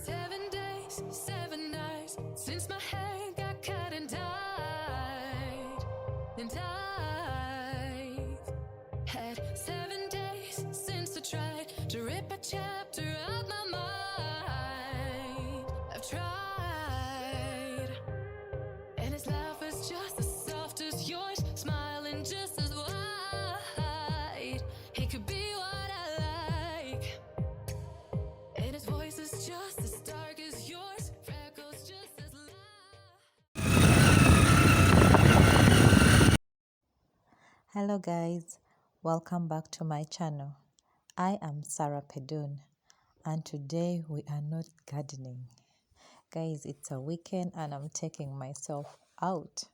7 days, 7 nights since my hair got cut and dyed. And I've had 7 days since I tried to rip a chapter out my mind. I've tried, and his laugh was just as soft as yours, smiling just as wide. He could be what I like, and his voice is just as dark as yours, freckles just as light. Hello guys, welcome back to my channel. I am Sarah Pedun, and today we are not gardening. Guys, it's a weekend and I'm taking myself out.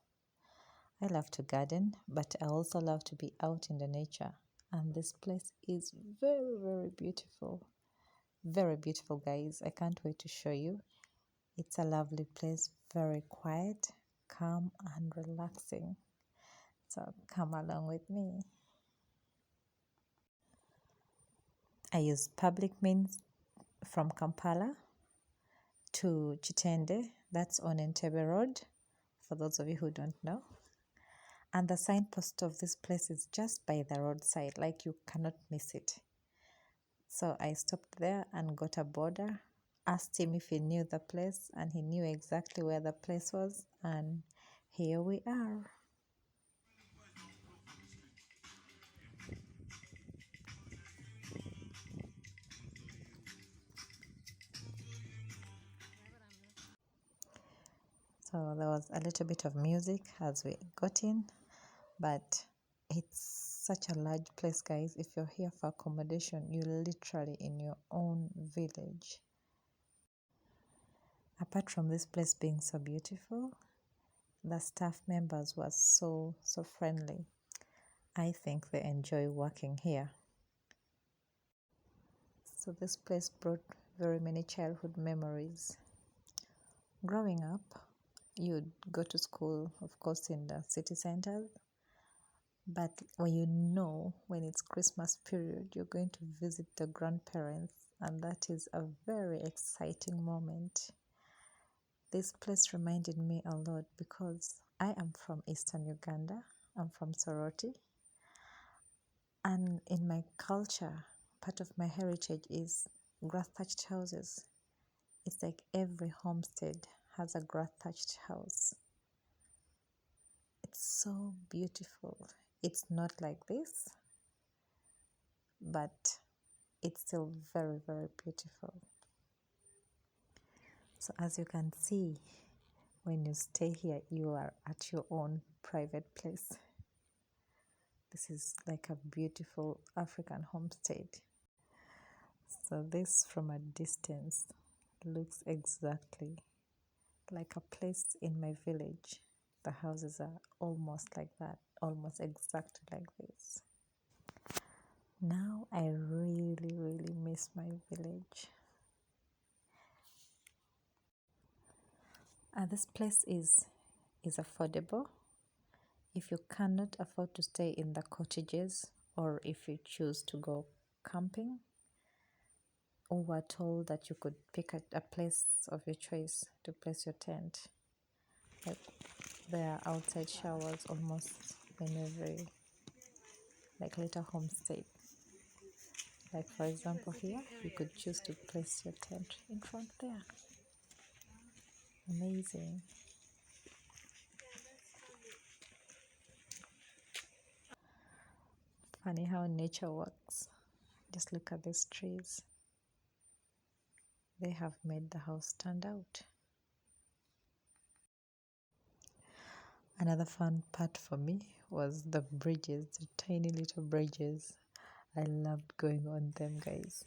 I love to garden, but I also love to be out in the nature, and this place is very beautiful. Very beautiful, guys. I can't wait to show you. It's a lovely place, very quiet, calm and relaxing. So come along with me. I use public means from Kampala to Chitende. That's on Entebbe Road, for those of you who don't know. And the signpost of this place is just by the roadside, like you cannot miss it. So I stopped there and got a boarder, asked him if he knew the place, and he knew exactly where the place was, and here we are. So there was a little bit of music as we got in, but it's such a large place, guys. If you're here for accommodation, you're literally in your own village. Apart from this place being so beautiful, the staff members were so friendly. I think they enjoy working here. So this place brought very many childhood memories. Growing up, you'd go to school, of course, in the city center, but when it's Christmas period, you're going to visit the grandparents, and that is a very exciting moment. This place reminded me a lot because I am from Eastern Uganda. I'm from Soroti. And in my culture, part of my heritage is grass-thatched houses. It's like every homestead has a grass-thatched house. It's so beautiful. It's not like this, but it's still very beautiful. So as you can see, when you stay here, you are at your own private place. This is like a beautiful African homestead. So this from a distance looks exactly like a place in my village. The houses are almost like that, almost exactly like this. Now I really miss my village. This place is affordable. If you cannot afford to stay in the cottages, or if you choose to go camping, we were told that you could pick a place of your choice to place your tent. Like, there are outside showers almost in every little homestay. Like for example here, you could choose to place your tent in front there. Amazing. Funny how nature works. Just look at these trees. They have made the house stand out. Another fun part for me was the bridges, the tiny little bridges. I loved going on them, guys.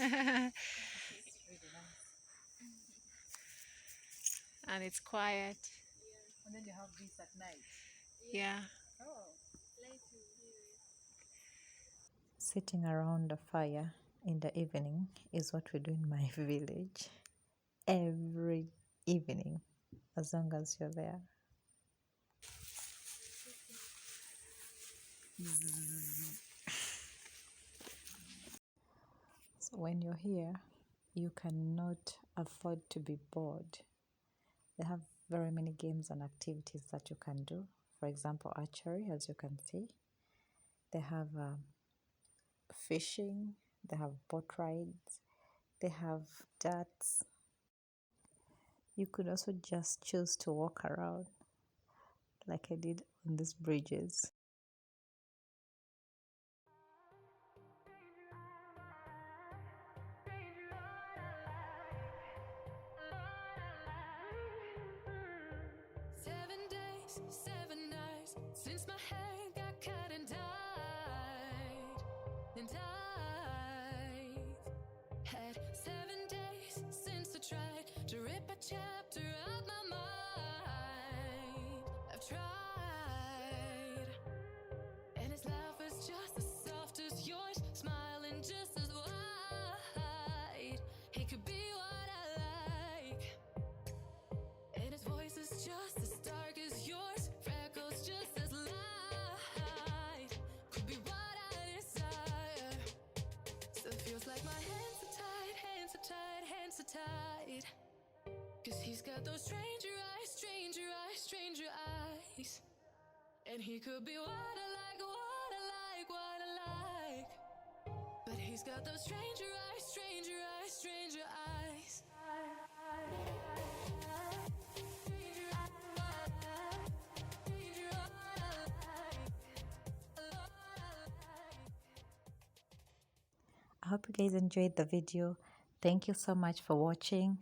And it's quiet. And then you have this at night. Yeah. Oh. Sitting around a fire in the evening is what we do in my village. Every evening, as long as you're there. because when you're here, you cannot afford to be bored. They have very many games and activities that you can do. For example, archery, as you can see. They have fishing, they have boat rides, they have darts. You could also just choose to walk around like I did on these bridges. Seven days, 7 nights since my hair got cut and dyed. And I've had 7 days since I tried to rip a chapter out my mind. I've tried, and his laugh is just as soft as yours, smiling just as wide. He could be what I like, and his voice is just as dark as yours, freckles just as light. Could be what I desire. Still feels like my hands are tied, hands are tied, hands are tied. 'Cause he's got those stranger eyes, stranger eyes, stranger eyes. And he could be what I like, what I like, what I like. But he's got those stranger eyes, stranger eyes, stranger eyes. I hope you guys enjoyed the video. Thank you so much for watching.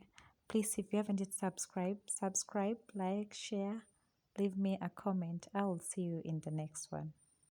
Please, if you haven't yet subscribe, like, share, leave me a comment. I will see you in the next one.